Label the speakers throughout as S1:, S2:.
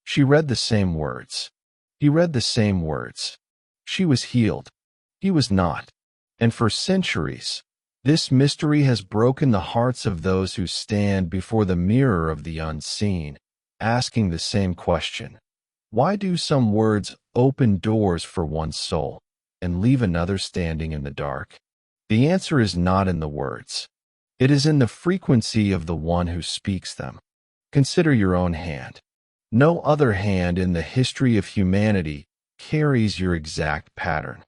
S1: She read the same words. He read the same words. She was healed. He was not. And for centuries, this mystery has broken the hearts of those who stand before the mirror of the unseen, asking the same question. Why do some words open doors for one soul and leave another standing in the dark? The answer is not in the words. It is in the frequency of the one who speaks them. Consider your own hand. No other hand in the history of humanity carries your exact pattern.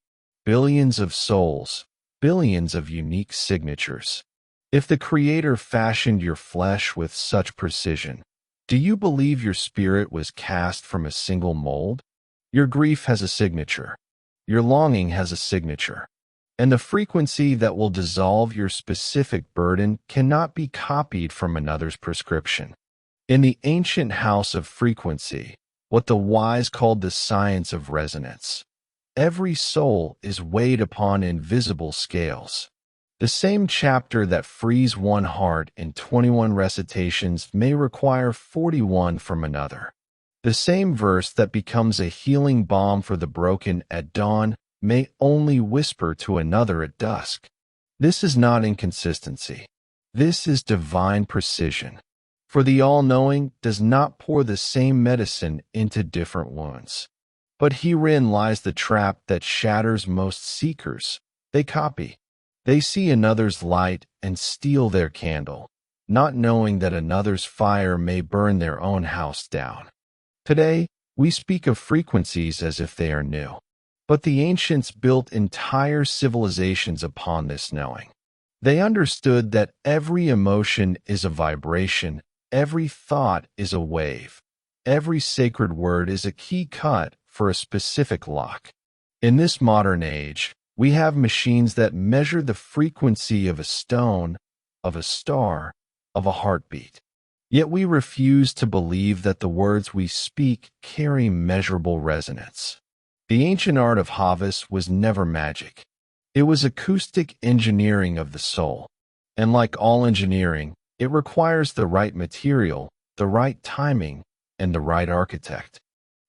S1: Billions of souls, billions of unique signatures. If the Creator fashioned your flesh with such precision, do you believe your spirit was cast from a single mold? Your grief has a signature. Your longing has a signature. And the frequency that will dissolve your specific burden cannot be copied from another's prescription. In the ancient house of frequency, what the wise called the science of resonance, every soul is weighed upon invisible scales. The same chapter that frees one heart in 21 recitations may require 41 from another. The same verse that becomes a healing balm for the broken at dawn may only whisper to another at dusk. This is not inconsistency. This is divine precision. For the all-knowing does not pour the same medicine into different wounds. But herein lies the trap that shatters most seekers. They copy. They see another's light and steal their candle, not knowing that another's fire may burn their own house down. Today, we speak of frequencies as if they are new. But the ancients built entire civilizations upon this knowing. They understood that every emotion is a vibration, every thought is a wave, every sacred word is a key cut for a specific lock. In this modern age, we have machines that measure the frequency of a stone, of a star, of a heartbeat. Yet we refuse to believe that the words we speak carry measurable resonance. The ancient art of Havis was never magic. It was acoustic engineering of the soul. And like all engineering, it requires the right material, the right timing, and the right architect.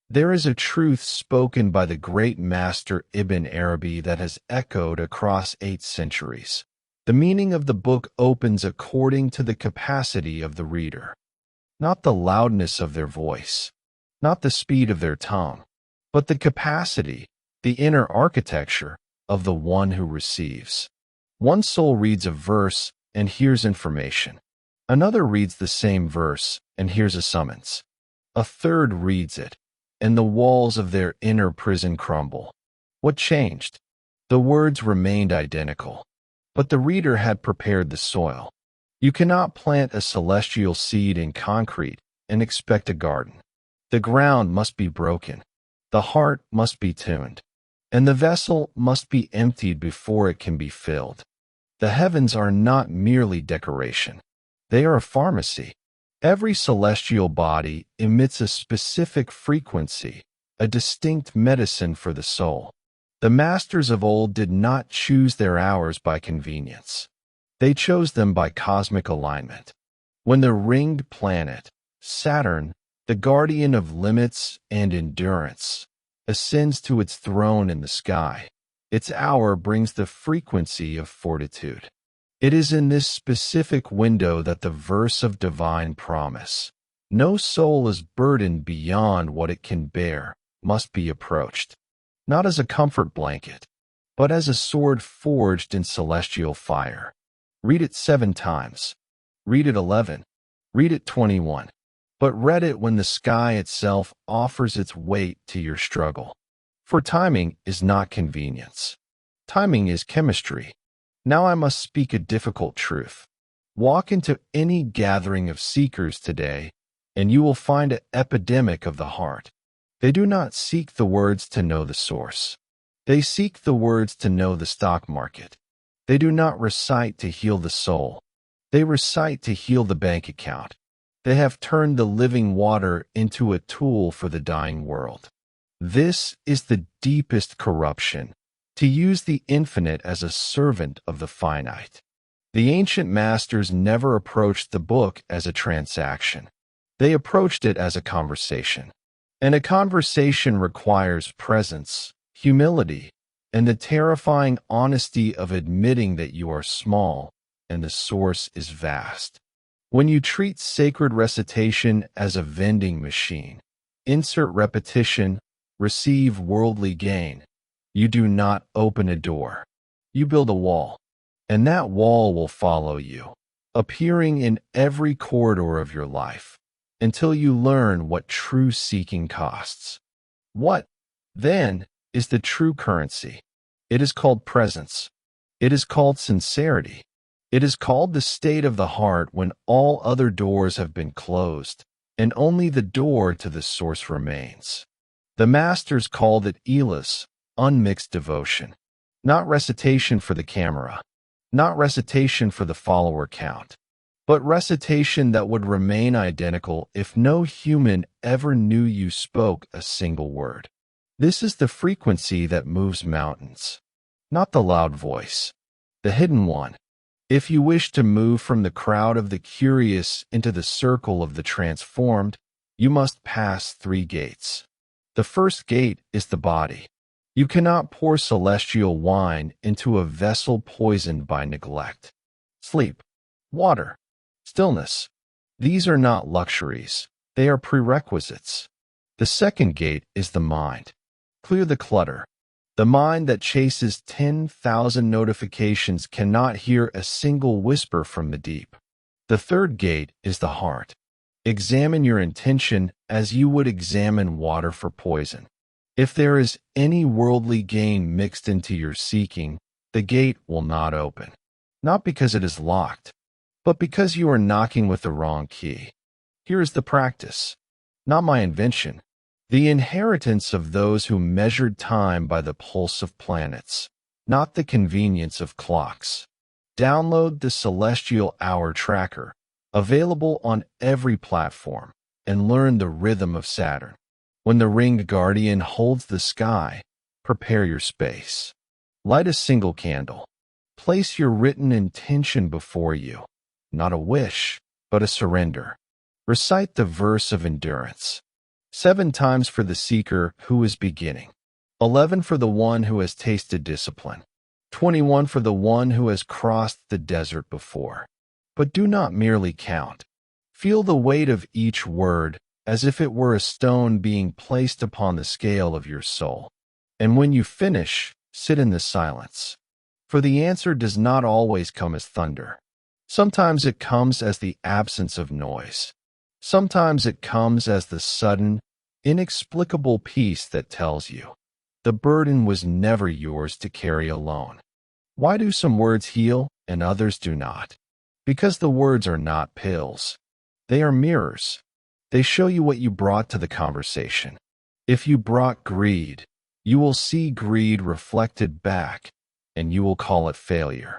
S1: There is a truth spoken by the great master Ibn Arabi that has echoed across 8 centuries. The meaning of the book opens according to the capacity of the reader, not the loudness of their voice, not the speed of their tongue, but the capacity, the inner architecture of the one who receives. One soul reads a verse and hears information. Another reads the same verse and hears a summons. A third reads it, and the walls of their inner prison crumble. What changed? The words remained identical, but the reader had prepared the soil. You cannot plant a celestial seed in concrete and expect a garden. The ground must be broken. The heart must be tuned, and the vessel must be emptied before it can be filled. The heavens are not merely decoration. They are a pharmacy. Every celestial body emits a specific frequency, a distinct medicine for the soul. The masters of old did not choose their hours by convenience. They chose them by cosmic alignment. When the ringed planet, Saturn, the guardian of limits and endurance, ascends to its throne in the sky, its hour brings the frequency of fortitude. It is in this specific window that the verse of divine promise, no soul is burdened beyond what it can bear, must be approached, not as a comfort blanket, but as a sword forged in celestial fire. Read it 7 times. Read it 11. Read it 21. But read it when the sky itself offers its weight to your struggle. For timing is not convenience. Timing is chemistry. Now I must speak a difficult truth. Walk into any gathering of seekers today, and you will find an epidemic of the heart. They do not seek the words to know the source. They seek the words to know the stock market. They do not recite to heal the soul. They recite to heal the bank account. They have turned the living water into a tool for the dying world. This is the deepest corruption, to use the infinite as a servant of the finite. The ancient masters never approached the book as a transaction. They approached it as a conversation. And a conversation requires presence, humility, and the terrifying honesty of admitting that you are small and the source is vast. When you treat sacred recitation as a vending machine, insert repetition, receive worldly gain, you do not open a door. You build a wall, and that wall will follow you, appearing in every corridor of your life, until you learn what true seeking costs. What, then, is the true currency? It is called presence. It is called sincerity. It is called the state of the heart when all other doors have been closed, and only the door to the source remains. The masters called it elas, unmixed devotion, not recitation for the camera, not recitation for the follower count, but recitation that would remain identical if no human ever knew you spoke a single word. This is the frequency that moves mountains, not the loud voice, the hidden one. If you wish to move from the crowd of the curious into the circle of the transformed, you must pass 3 gates. The first gate is the body. You cannot pour celestial wine into a vessel poisoned by neglect. Sleep, water, stillness. These are not luxuries. They are prerequisites. The second gate is the mind. Clear the clutter. The mind that chases 10,000 notifications cannot hear a single whisper from the deep. The third gate is the heart. Examine your intention as you would examine water for poison. If there is any worldly gain mixed into your seeking, the gate will not open. Not because it is locked, but because you are knocking with the wrong key. Here is the practice, not my invention. The inheritance of those who measured time by the pulse of planets, not the convenience of clocks. Download the Celestial Hour Tracker, available on every platform, and learn the rhythm of Saturn. When the ringed guardian holds the sky, prepare your space. Light a single candle. Place your written intention before you, not a wish, but a surrender. Recite the verse of endurance. 7 times for the seeker who is beginning, 11 for the one who has tasted discipline, 21 for the one who has crossed the desert before. But do not merely count. Feel the weight of each word as if it were a stone being placed upon the scale of your soul. And when you finish, sit in the silence. For the answer does not always come as thunder. Sometimes it comes as the absence of noise. Sometimes it comes as the sudden, inexplicable peace that tells you, the burden was never yours to carry alone. Why do some words heal and others do not? Because the words are not pills. They are mirrors. They show you what you brought to the conversation. If you brought greed, you will see greed reflected back, and you will call it failure.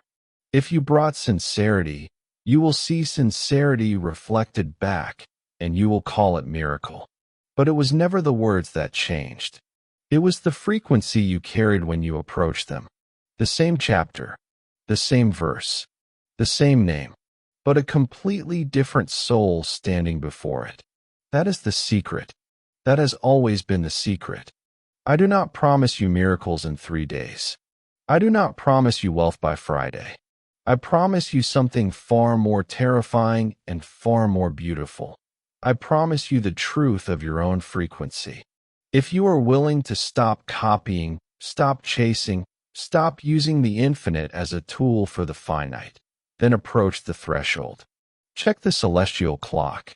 S1: If you brought sincerity, you will see sincerity reflected back, and you will call it miracle. But it was never the words that changed. It was the frequency you carried when you approached them. The same chapter, the same verse, the same name, but a completely different soul standing before it. That is the secret. That has always been the secret. I do not promise you miracles in 3 days. I do not promise you wealth by Friday. I promise you something far more terrifying and far more beautiful. I promise you the truth of your own frequency. If you are willing to stop copying, stop chasing, stop using the infinite as a tool for the finite, then approach the threshold. Check the celestial clock.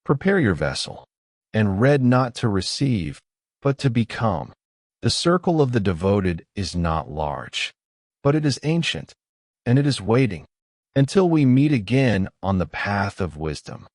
S1: Prepare your vessel. And read not to receive, but to become. The circle of the devoted is not large, but it is ancient, and it is waiting until we meet again on the path of wisdom.